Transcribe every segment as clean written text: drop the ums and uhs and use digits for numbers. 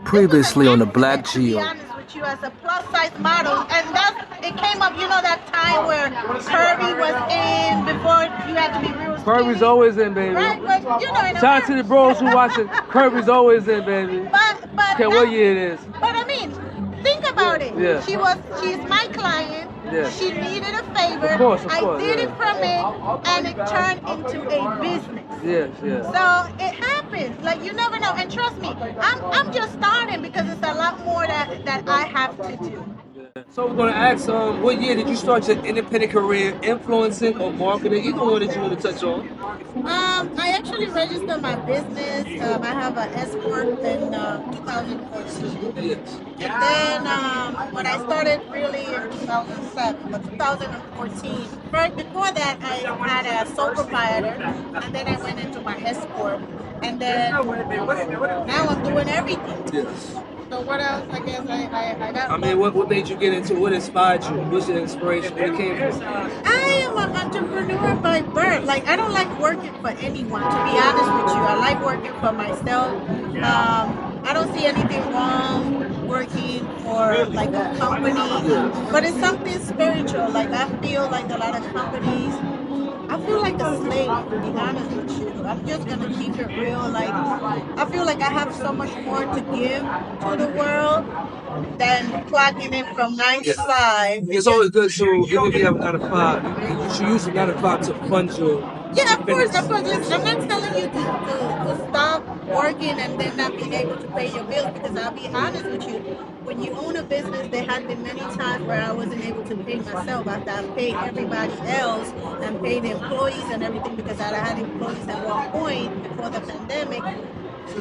Previously on the Black To be Geo. honest with you, as a plus size model, and it came up. You know that time where curvy was in before you had to be real skinny. Curvy's always in, baby. Right, but you know, Shout out to the bros who watching. Curvy's always in, baby. but Okay, what year it is? But I mean, think about it. Yeah. She's my client. Yeah. She needed a favor. Of course, I did yeah. it from it, and it turned into a business. Yes, yes. So it happens. Like, you never know. And trust me, I'm just starting because it's a lot more that I have to do. So we're gonna ask, what year did you start your independent career, influencing or marketing? Either one that you want to touch on. I actually registered my business. I have an S corp in 2014. Yes. And then when I started really in 2007, but 2014. Right before that, I had a sole proprietor, and then I went into my S corp, and then now I'm doing everything. Yes. So what else? I guess I got. I mean, what made you get into it? What inspired you? What's your inspiration? Where it came from? I am an entrepreneur by birth. Like, I don't like working for anyone, to be honest with you. I like working for myself. I don't see anything wrong working for like a company, but it's something spiritual. Like, I feel like a lot of companies, I feel like a slave, to be honest with you. I'm just gonna keep it real. Like, I feel like I have so much more to give to the world than clocking in from 9 to 5. It's always good to, even if you have a 9 to 5, you should use the 9 to 5 to fund your. Yeah, of course. Listen, I'm not telling you to stop working and then not being able to pay your bills, because I'll be honest with you. When you own a business, there have been many times where I wasn't able to pay myself after I paid everybody else and paid the employees and everything, because I had employees at one point before the pandemic.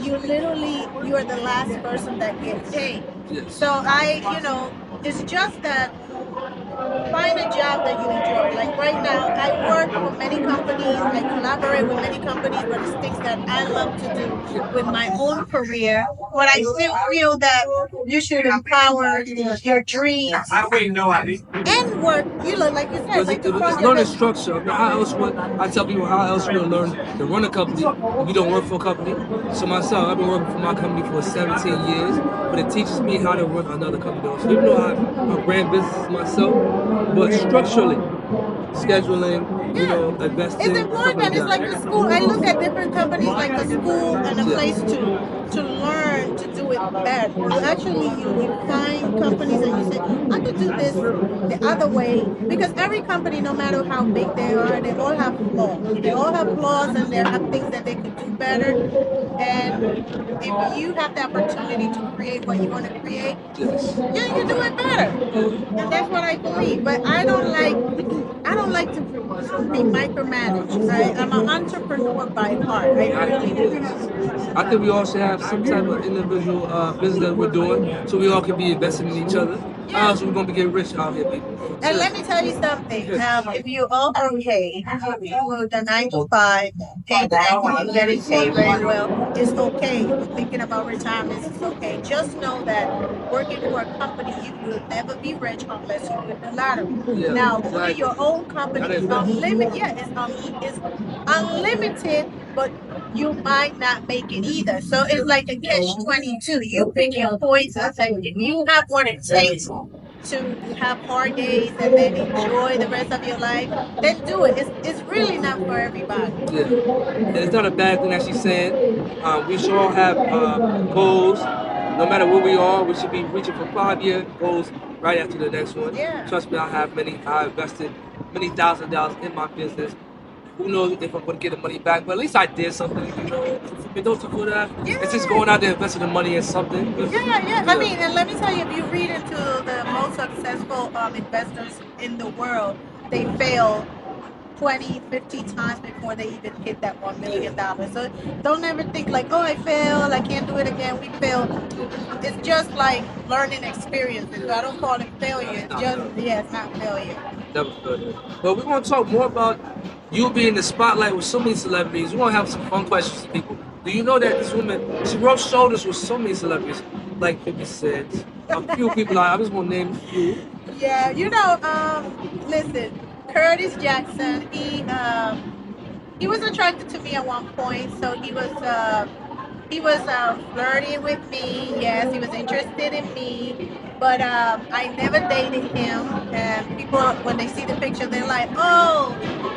You are the last person that gets paid. So it's just that find a job that you enjoy. Like right now, I work with many companies, I collaborate with many companies, but it's things that I love to do with my own career. But I still feel that you should empower your dreams and work. Like you said, like There's learning structure. How else would I tell people how else you learn to run a company if you don't work for a company? So myself, I've been working for my company for 17 years, but it teaches me how to run another company. So even though I ran businesses myself, but structurally, scheduling, investing. It's important. It's like a school. I look at different companies like a school and a place to learn to do it better. You find companies and you say, I could do this the other way, because every company, no matter how big they are, they all have flaws. They all have flaws, and there are things that they could do better. And if you have the opportunity to create what you want to create, you do it better. And that's what I believe. But I don't like to be micromanaged. I'm an entrepreneur by heart. I really do. I think we all should have some type of individual business that we're doing, so we all can be investing in each other. How else are we gonna be getting rich out here, people? And let me tell you something. If you all are okay with the 9 to 5, pay you're getting paid very well, it's okay. If you're thinking about retirement, it's okay. Just know that working for a company, you will never be rich unless you win the lottery. Now, for your own company is unlimited. Yeah, it's unlimited, but you might not make it either. So it's like a catch-22. You pick your poison. If you have what it takes to have hard days and then enjoy the rest of your life, then do it. It's really not for everybody. Yeah. And it's not a bad thing that she's saying. We should all have goals. No matter where we are, we should be reaching for 5-year goals right after the next one. Yeah. Trust me, I invested many $1,000s in my business. Who knows if I'm going to get the money back, but at least I did something, It's just going out there investing the money in something. Yeah. I mean, and let me tell you, if you read into the most successful investors in the world, they fail 20, 50 times before they even hit that $1 million. So don't ever think like, oh, I failed, I can't do it again. We failed. It's just like learning experiences. So I don't call it failure. It's not failure. That was good. But we're going to talk more about you being in the spotlight with so many celebrities. We're going to have some fun questions to people. Do you know that this woman, she rubbed shoulders with so many celebrities, like 50 Cent, a few people, I just want to name a few. Yeah, listen, Curtis Jackson, he was attracted to me at one point, so he was he was flirting with me. Yes, he was interested in me, but I never dated him. And people, when they see the picture, they're like, "Oh,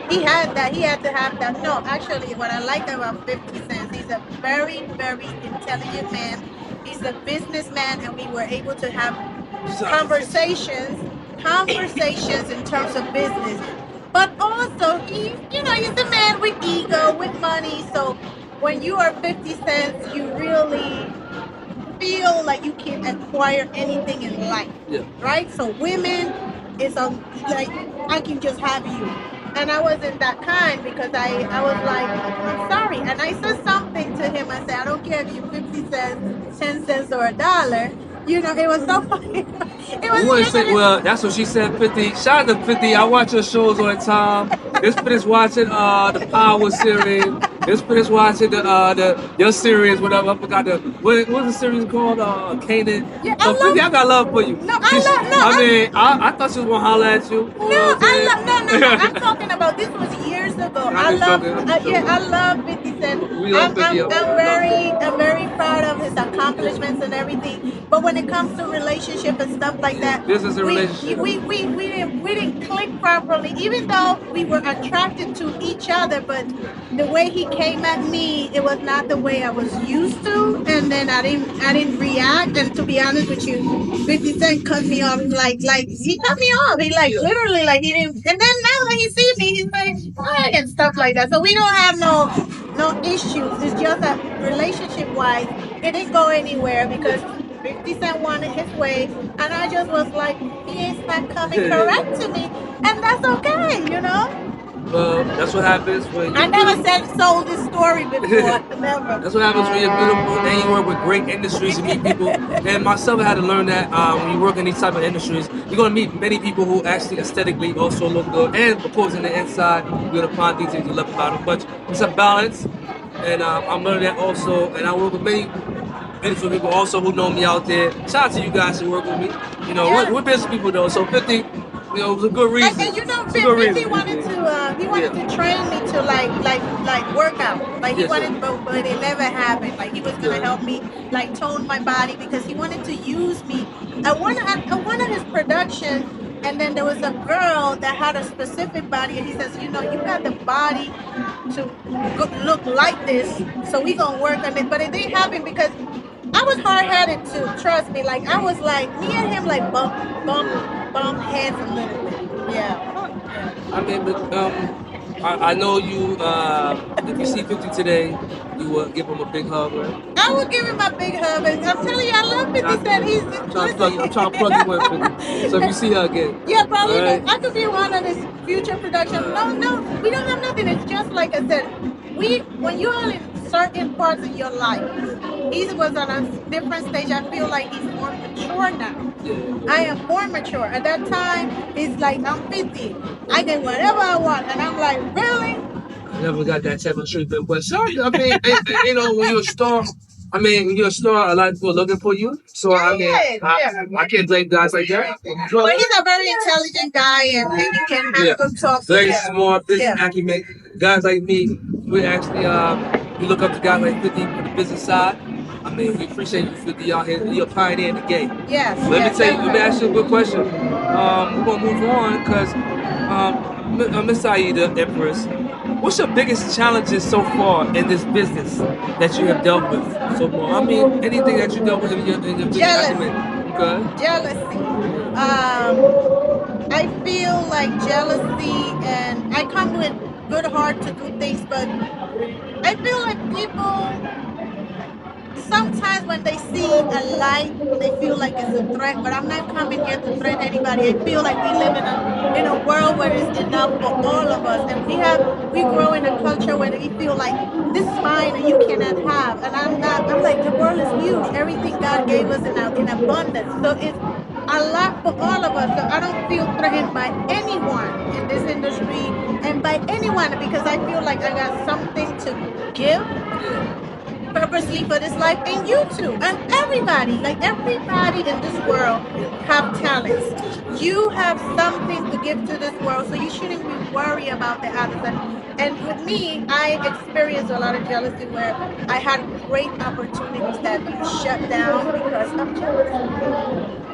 he had that. He had to have that." No, actually, what I like about 50 Cent, he's a very, very intelligent man. He's a businessman, and we were able to have conversations, conversations in terms of business. But also, he's a man with ego, with money. So when you are 50 cents, you really feel like you can acquire anything in life. Yeah. Right? So women is like I can just have you. And I wasn't that kind because I was like, I'm sorry. And I said something to him. I said, I don't care if you 50 cents, 10 cents, or a dollar. It was so funny. It was Well, that's what she said. 50. Shout out to 50. I watch your shows all the time. This finish watching the Power series. This finish watching the your series, whatever. I forgot what's the series called? Canaan. Yeah, So 50, I got love for you. No, I mean, I thought she was gonna holler at you. No, no. I'm talking about this was years ago. I love, I love 50 Cent. I'm very proud of his accomplishments and everything. But when it comes to relationship and stuff like that, business and relationship, we didn't click properly. Even though we were attracted to each other, but the way he came at me, it was not the way I was used to. And then I didn't react. And to be honest with you, 50 Cent cut me off like he cut me off. He literally he didn't. And then now when he sees me, he's like, hi, and stuff like that. So we don't have no issues. It's just that relationship wise, it didn't go anywhere because 50 Cent wanted his way, and I just was like, he is not coming correct to me, and that's okay. Well, that's what happens when I never sold this story before. Never. That's what happens when you're beautiful and you work with great industries and meet people. And myself, I had to learn that when you work in these type of industries, you're going to meet many people who actually aesthetically also look good. And of course, in the inside, you're going to find things that you love about them. But it's a balance. And I'm learning that also. And I work with many beautiful people also who know me out there. Shout out to you guys who work with me. We're business people though. So 50. It was a good reason. And 50 wanted to train me to work out. He wanted, but it never happened. He was gonna help me tone my body because he wanted to use me. I wanted his production, and then there was a girl that had a specific body, and he says, you got the body to look like this, so we gonna work on it. But it didn't happen because I was hard-headed too. Trust me. I was me and him bump heads a little bit. Yeah. I mean, but I know you. If you see 50 today, you will give him a big hug, right? I will give him a big hug. I'm telling you, I love 50 Cent. I'm trying to plug you in 50. So if you see her again, yeah, probably. Right. I could be one of his future productions. No, we don't have nothing. It's just like I said. When you are in certain parts of your life, he was on a different stage. I feel like he's more mature now. I am more mature. At that time, he's like, I'm 50. I get whatever I want. And I'm like, really? I never got that type of treatment. But sorry, I mean, when you're a star, a lot of people are looking for you. So, I can't blame guys like that. But he's a very intelligent guy, and he can have good talk. Very smart, business acumen. Guys like me, we actually, we look up to guys like 50 on the business side. I mean, we appreciate you, 50 out here. You're a pioneer in the game. Yes. Let me ask you a good question. We're going to move on because, Miss Saajida, Empress, what's your biggest challenges so far in this business that you have dealt with so far? I mean, anything that you dealt with in your business acumen. Okay. Jealousy. I feel like jealousy, and I come with good heart to do things, but I feel like people sometimes when they see a light, they feel like it's a threat. But I'm not coming here to threaten anybody. I feel like we live in a world where it's enough for all of us, and we grow in a culture where we feel like this is mine and you cannot have. And I'm like, the world is huge. Everything God gave us in abundance. So it's a lot for all of us. So I don't feel threatened by anyone in this industry and by anyone because I feel like I got something to give. purposely for this life, and you too, and everybody, like everybody in this world have talents. You have something to give to this world, so you shouldn't be worried about the others. And with me, I experienced a lot of jealousy where I had great opportunities that you shut down because of jealousy.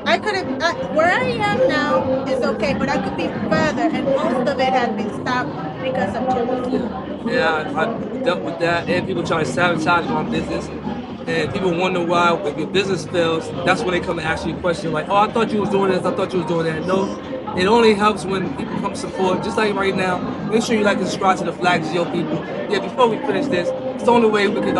I could have, where I am now is okay, but I could be further, and most of it has been stopped because of jealousy. Yeah, I dealt with that, and people try to sabotage my business. And people wonder why, if your business fails, that's when they come and ask you a question like, "Oh, I thought you was doing this. I thought you was doing that." No, it only helps when people come support. Just like right now, make sure you like and subscribe to the BLACKGEO people. Yeah, before we finish this, it's the only way we can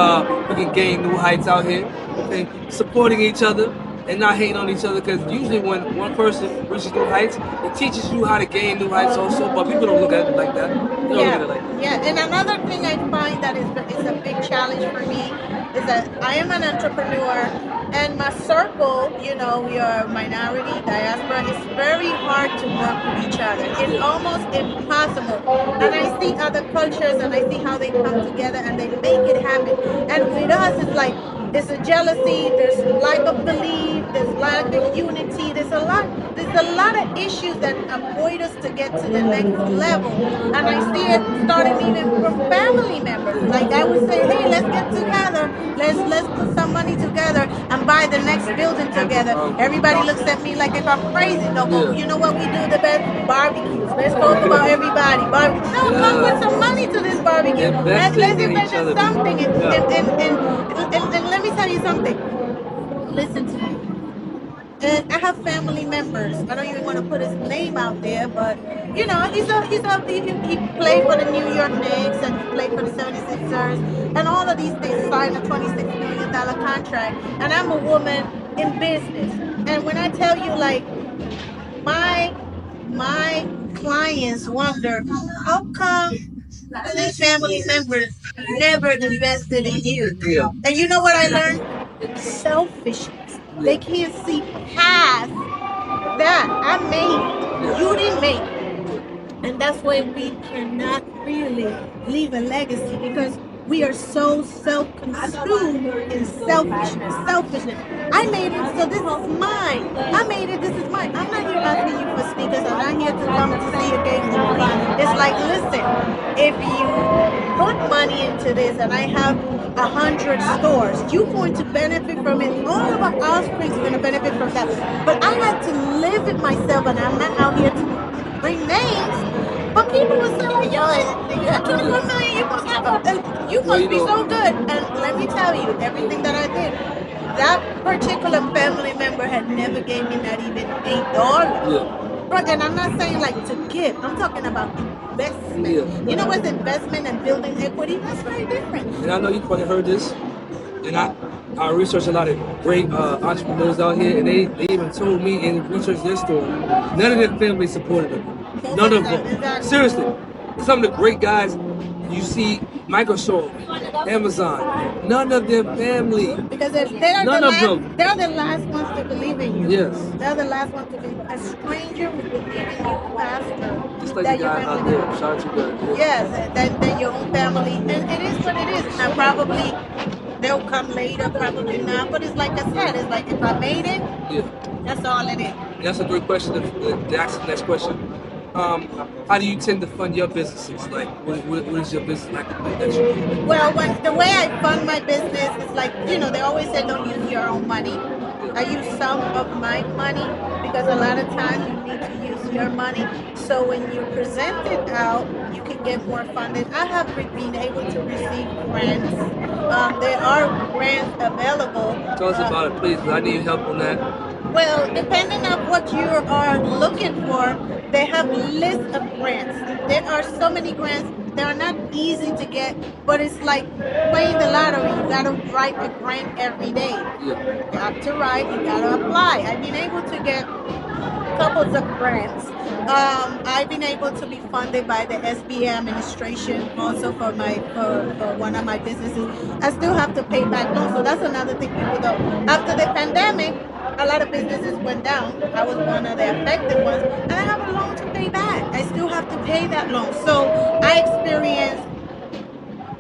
gain new heights out here. Okay, supporting each other and not hating on each other, because usually when one person reaches new heights, it teaches you how to gain new heights also. But people don't look at it like that. They don't look at it like that. Yeah. And another thing I find that is a big challenge for me is that I am an entrepreneur, and my circle, we are minority, diaspora, it's very hard to work with each other. It's almost impossible. And I see other cultures and I see how they come together and they make it happen. And with us, it's like, there's a jealousy, there's lack of belief, there's lack of unity, there's a lot of issues that avoid us to get to the next level. And I see it starting even from family members. Like I would say, hey, let's get together, let's put some money together and buy the next building together. Everybody looks at me like if I'm crazy. No, but you know what we do the best? Barbecues. Let's talk about everybody. Barbecue. No, come with some money to this barbecue. Let's invest in something. And let me tell you something. Listen to me. And I have family members. I don't even want to put his name out there, but he played for the New York Knicks and he played for the 76ers and all of these things. Signed a $26 million contract, and I'm a woman in business. And when I tell you, like, my clients wonder how come these family members never invested in you. Yeah. And you know what I learned? Selfishness. They can't see past that. I made it. You didn't make it. And that's why we cannot really leave a legacy, because we are so self-consumed in selfishness. I made it, so this is mine. I made it, this is mine. I'm not here asking you for sneakers. I'm not here to come to see a game for free. It's like, listen, if you put money into this and I have 100 stores, you're going to benefit from it. All of our offspring is going to benefit from that. But I had to live it myself, and I'm not out here to bring names. But people will say, like, yo, you got 21 million, you must be so good. And let me tell you, everything that I did, that particular family member had never gave me not even $8. Yeah. And I'm not saying like to give, I'm talking about investment. Yeah. You know what's investment and building equity? That's very different. And I know you probably heard this, and I researched a lot of great entrepreneurs out here, and they even told me and researched their story. None of their family supported them. None of them. Exactly. Seriously. Some of the great guys you see, Microsoft, Amazon, none of their family. Because they're the last ones to believe in you. Yes. They're the last ones to believe. A stranger will believe in you faster. Just like than the your guy out family there. member. Shout out to you guys. Yes, than your own family. And it is what it is. And probably they'll come later, probably not. But it's like I said, it's like if I made it, that's all it is. That's a great question to ask the next question. How do you tend to fund your businesses? Like, what is your business like that you do? Well, the way I fund my business is like, they always say don't use your own money. I use some of my money because a lot of times you need to use your money. So when you present it out, you can get more funded. I have been able to receive grants. There are grants available. Tell us about it, please, because I need help on that. Well, depending on what you are looking for, they have lists of grants. There are so many grants. They are not easy to get, but it's like playing the lottery. You gotta write a grant every day. You have to write, you gotta apply. I've been able to get couples of grants. I've been able to be funded by the SBA administration also for one of my businesses. I still have to pay back loans, so that's another thing people don't. After the pandemic, a lot of businesses went down. I was one of the affected ones, and I have a loan to pay back. I still have to pay that loan. So I experienced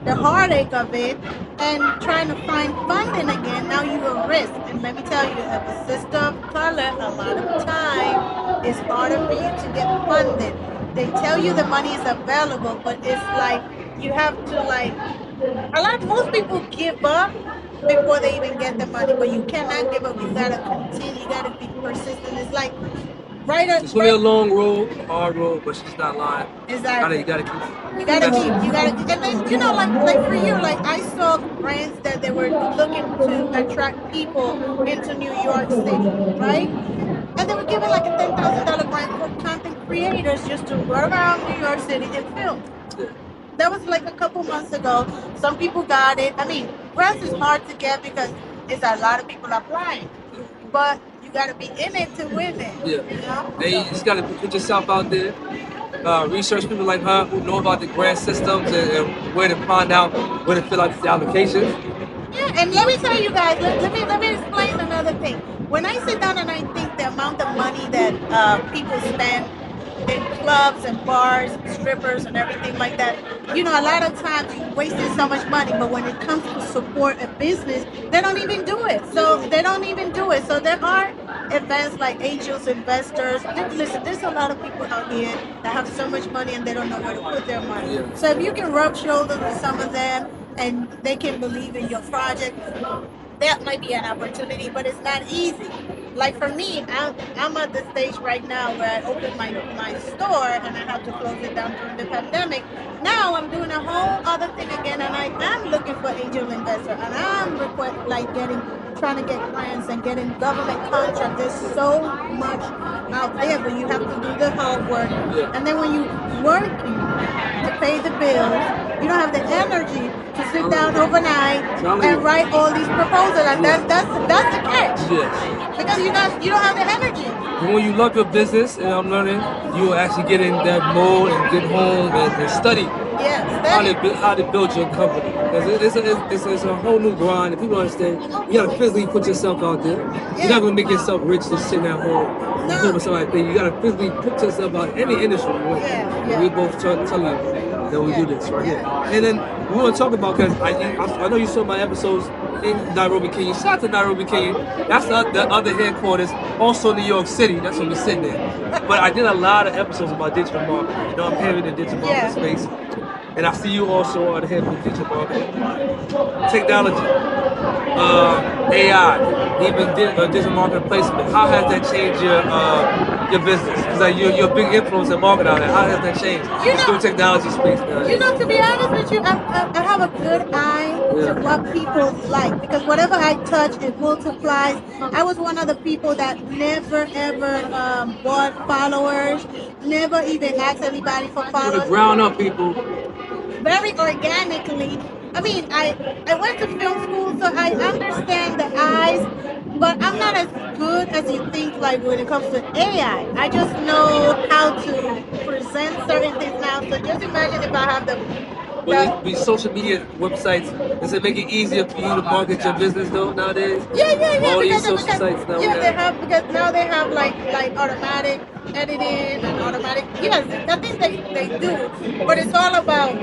the heartache of it and trying to find funding again, now you will risk. And let me tell you, as a sister of color, a lot of time it's harder for you to get funded. They tell you the money is available, but it's like you have to most people give up before they even get the money, but you cannot give up. You gotta continue. You gotta be persistent. It's like It's gonna be a long road, hard road, but she's not lying. Exactly. You gotta keep. And then like for you, like I saw brands that they were looking to attract people into New York City, right? And they were giving like a $10,000 grant for content creators just to run around New York City and film. That was like a couple months ago. Some people got it. I mean, grants is hard to get because it's a lot of people applying, but you got to be in it to win it. Yeah. You know? And you just gotta put yourself out there. Research people like her who know about the grant systems and where to find out where to fill out the applications. Yeah, and let me tell you guys. Let me explain another thing. When I sit down and I think the amount of money that people spend in clubs and bars, strippers and everything like that, a lot of times you're wasting so much money, but when it comes to support a business, they don't even do it. So there are events like angels, investors. Listen, there's a lot of people out here that have so much money and they don't know where to put their money. So if you can rub shoulders with some of them and they can believe in your project, that might be an opportunity, but it's not easy. Like for me, I'm at the stage right now where I opened my store and I have to close it down during the pandemic. Now I'm doing a whole other thing again, and I am looking for angel investor, and I'm trying to get clients and getting government contracts. There's so much out there, but you have to do the hard work. And then when you're working to pay the bills, you don't have the energy to sit down overnight and write all these proposals, and that's the catch. Yes. Because you don't have the energy. But when you love your business, and I'm learning, you will actually get in that mode and get home and study. How to build your company. Because it's a whole new grind, and people understand you gotta physically put yourself out there. You're not gonna make yourself rich just sitting at home and doing something. You gotta physically put yourself out in any industry you want. We both tell you that we do this right here. And then we want to talk about, because I know you saw my episodes in Nairobi, Kenya. Shout out to Nairobi, Kenya. That's the other headquarters, also New York City. That's when we're sitting there. But I did a lot of episodes about digital marketing. I'm heavy in the digital marketing space. And I see you also are the head of digital marketing. Technology, AI, even digital marketing placement. How has that changed your business? Because you're a big influence in marketing out there. How has that changed? The technology space now. To be honest with you, I have a good eye to what people like, because whatever I touch, it multiplies. I was one of the people that never ever bought followers, never even asked anybody for followers. The ground up people. Very organically. I mean, I went to film school, so I understand the eyes, but I'm not as good as you think, like when it comes to AI. I just know how to present certain things now. So just imagine if I have these social media websites, does it make it easier for you to market your business though nowadays? Yeah. All these social sites now. Yeah, because now they have like automatic editing and automatic. Yes, I think they do, but it's all about.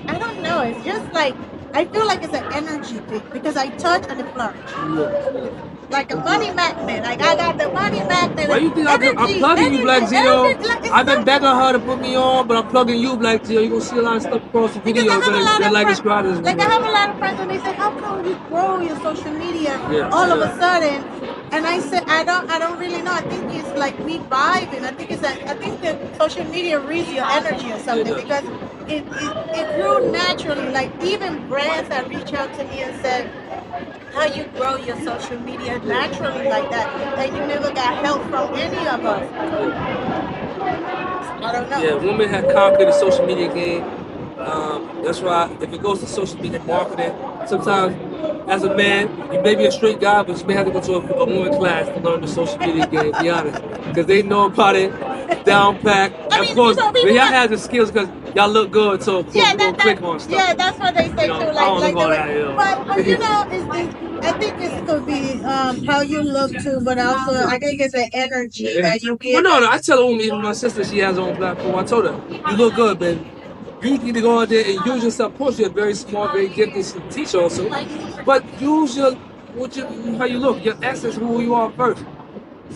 I don't know. It's just like I feel like it's an energy thing because I touch and it flourishes. Like a money magnet. Like I got the money magnet. Why you think I'm plugging you, BLACKGEO? I've been begging her to put me on, but I'm plugging you, BLACKGEO. You're gonna see a lot of stuff across the videos that like describe this. Like I have a lot of friends and they say, how come you grow your social media all of a sudden? And I said, I don't really know. I think it's like we vibing. I think that social media reads your energy or something because it grew naturally. Like even brands that reach out to me and said, how you grow your social media naturally like that, and you never got help from any of us. I don't know. Yeah, women have conquered the social media game. That's why if it goes to social media marketing, sometimes as a man, you may be a straight guy, but you may have to go to a woman class to learn the social media game, to be honest. Because they know about it, down pat. Of course, but y'all have the skills because y'all look good, so of course we'll click on stuff. Yeah, that's what they say too. But I think it could be how you look too, but also I think it's an energy that you get. Well, no, I tell a woman, even my sister, she has her own platform. I told her, you look good, baby. You need to go out there and use yourself. Of course, you're very smart, very gifted to teach also, but use your how you look, your essence, who you are first.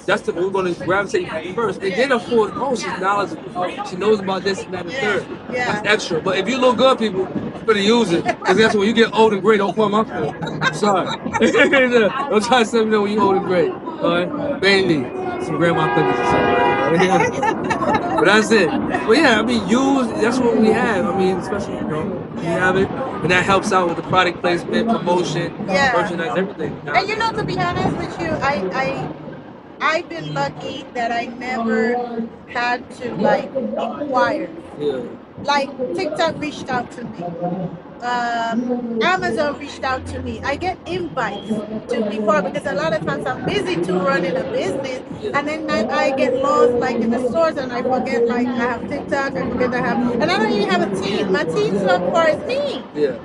That's the we're going to gravitate first, and then of course, oh, she's knowledgeable. She knows about this and that and third. That's extra. But if you look good, people, you better use it, because that's when you get old and gray. Don't come up here. I'm sorry. Don't try to say me when you old and gray. All right, baby, some grandma cookies or something. But that's it. But yeah, I mean, use. That's what we have. I mean, especially we have it, and that helps out with the product placement, promotion, merchandise, everything. And to be honest with you, I've been lucky that I never had to inquire. Yeah. Like TikTok reached out to me. Amazon reached out to me. I get invites to before, because a lot of times I'm busy too running a business, and then I get lost in the stores, and I forget I have TikTok, I forget I have, and I don't even have a team. My team so far is me. Yeah.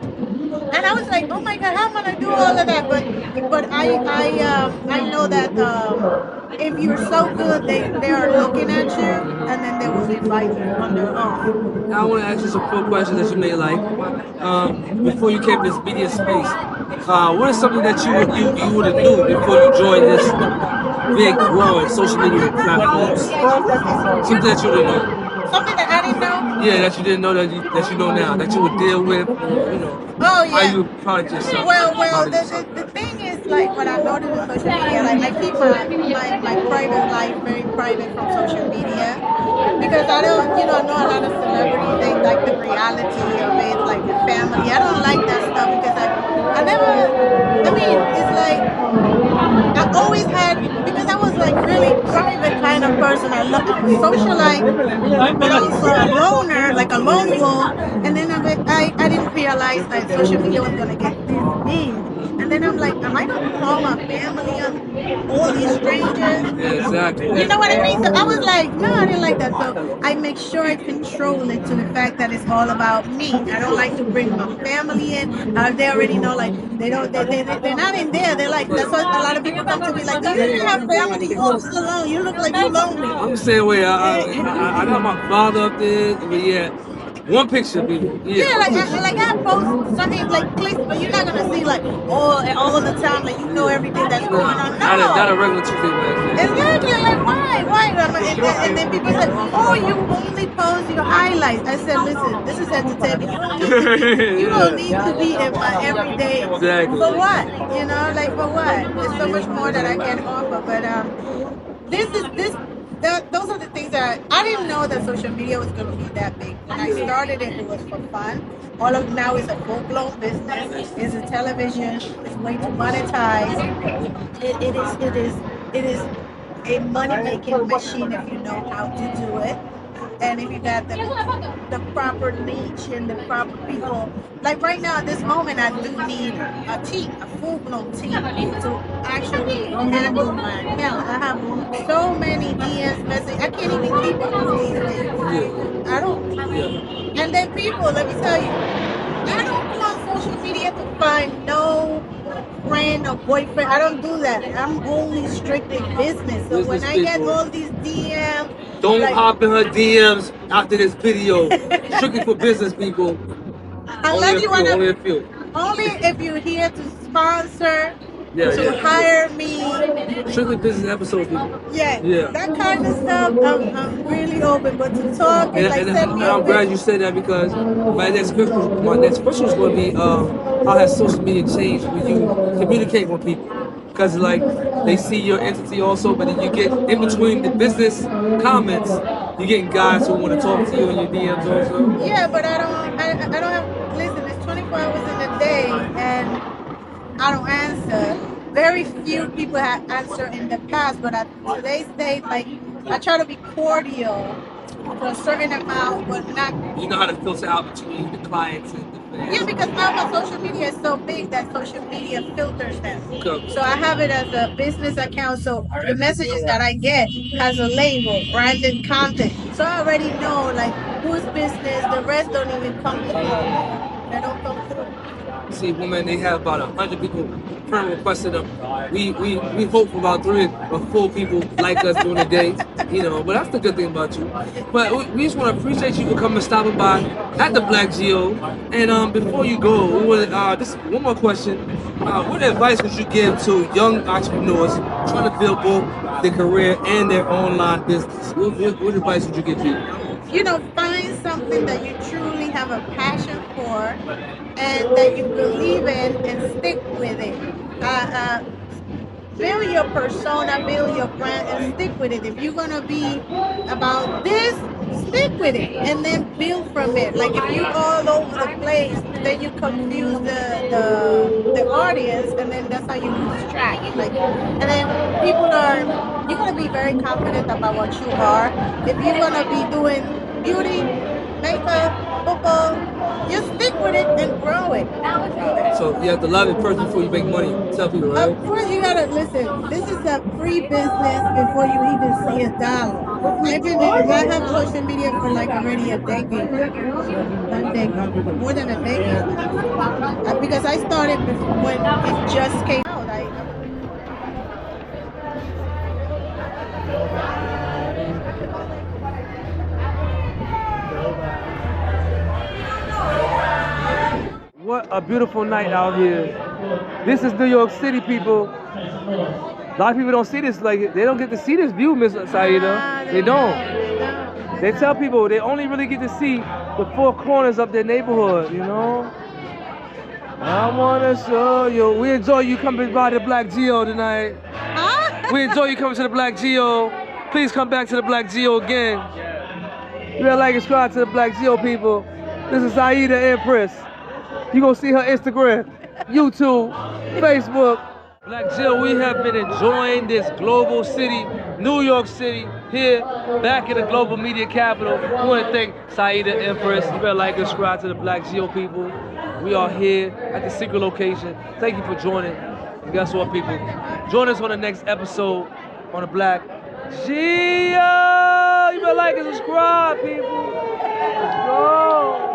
And I was like, oh my God, how am I gonna do all of that? But I know that if you're so good, they are looking at you, and then they will invite you on their own. Now I want to ask you some quick questions that you may like. Before you came to this media space, what is something that you would have knew before you joined this big, growing social media platforms? Something that you would have known. Something that I didn't know? Yeah, that you didn't know that you know now, that you would deal with, Oh yeah. How you product yourself. Well, the thing is, what I noticed with social media, I keep my private life very private from social media, because I don't, I know a lot of celebrities, they like the reality of it, like the family. I don't like that stuff, because I never, it's I always had, because I was really private kind of person. I'm a socialite, but also a loner, a lone wolf. And then I didn't realize that social media was gonna get this big. And then I'm like, am I gonna call my family on all these strangers? Yeah, exactly. You know what I mean? So I was like, no, I didn't like that. So I make sure I control it to the fact that it's all about me. I don't like to bring my family in. They already know, they're not in there. They're like, that's why a lot of people come to me like, you didn't have family. You look alone. You look like you're lonely. I'm the same way. I got my father up there, but yeah. One picture, people. Yeah, I post something clips, but you're not gonna see all the time, everything that's going on. No. Not a regular Tuesday night. Exactly. Why? And then people say, oh, you only post your highlights. I said, listen, this is entertainment. You don't need to be in my everyday. Exactly. For what? For what? There's so much more that I can offer. But those are the things that I didn't know that social media was going to be that big. When I started it was for fun. All of now is a full-blown business. It's a television. It's way to monetize. It is a money-making machine if you know how to do it, and if you got the proper niche and the proper people. Right now, at this moment, I do need a team, a full-blown team, to actually handle my account. I have so many DMs messages. I can't even keep up with these things. I don't. And then people, let me tell you, I don't go on social media to find no friend or boyfriend. I don't do that. I'm only strictly business. So when I get all these DMs, don't hop in her DMs after this video. Strictly for business people. Unless you want only a few. Only if you're here to sponsor, to hire me. Strictly business episodes, people. Yeah. That kind of stuff, I'm really open. But to talk and send me. I'm glad you said that, because my next question is going to be how has social media changed when you communicate with people? Because they see your entity also, but then you get in between the business comments, you getting guys who want to talk to you in your DMs also. Yeah, but I don't have. Listen, it's 24 hours in a day, and I don't answer. Very few people have answered in the past, but at today's date, I try to be cordial for a certain amount, but not. You know how to filter out between the clients and the fans. Yeah, because now my social media is so big that social media filters them. Okay. So I have it as a business account, so the messages that I get has a label, branded content. So I already know whose business. The rest don't even come through. They don't come through. See, women, they have about 100 people friend requested them. We hope for about 3 or 4 people like us during the day. You know, but that's the good thing about you. But we just want to appreciate you for coming, stopping by at the BLACKGEO. And before you go, we want just one more question. What advice would you give to young entrepreneurs trying to build both their career and their online business? What advice would you give people? You know, find something that you truly have a passion for and that you believe in and stick with it. Build your persona, build your brand, and stick with it. If you're gonna be about this, stick with it, and then build from it. Like if you all over the place, then you confuse the audience, and then that's how you lose track. Like, and then you're gonna be very confident about what you are. If you're gonna be doing beauty, makeup, football, just stick with it and grow it. So you have to love it first before you make money. Tell people, right? Of course, you gotta listen. This is a free business before you even see a dollar. I have social media for like already a decade. More than a decade. Because I started when it just came out. What a beautiful night out here. This is New York City, people. A lot of people don't see this, like, they don't get to see this view, Miss Saajida. They don't. They tell people they only really get to see the four corners of their neighborhood, you know? I wanna show you. We enjoy you coming by the BLACKGEO tonight. We enjoy you coming to the BLACKGEO. Please come back to the BLACKGEO again. You gotta like and subscribe to the BLACKGEO, people. This is Saajida Empress. You gonna see her Instagram, YouTube, Facebook. BLACKGEO, we have been enjoying this global city, New York City, here, back in the global media capital. We want to thank Saajida Empress. You better like and subscribe to the BLACKGEO, people. We are here at the secret location. Thank you for joining. And guess what, people? Join us on the next episode on the BLACKGEO. You better like and subscribe, people. Let's go.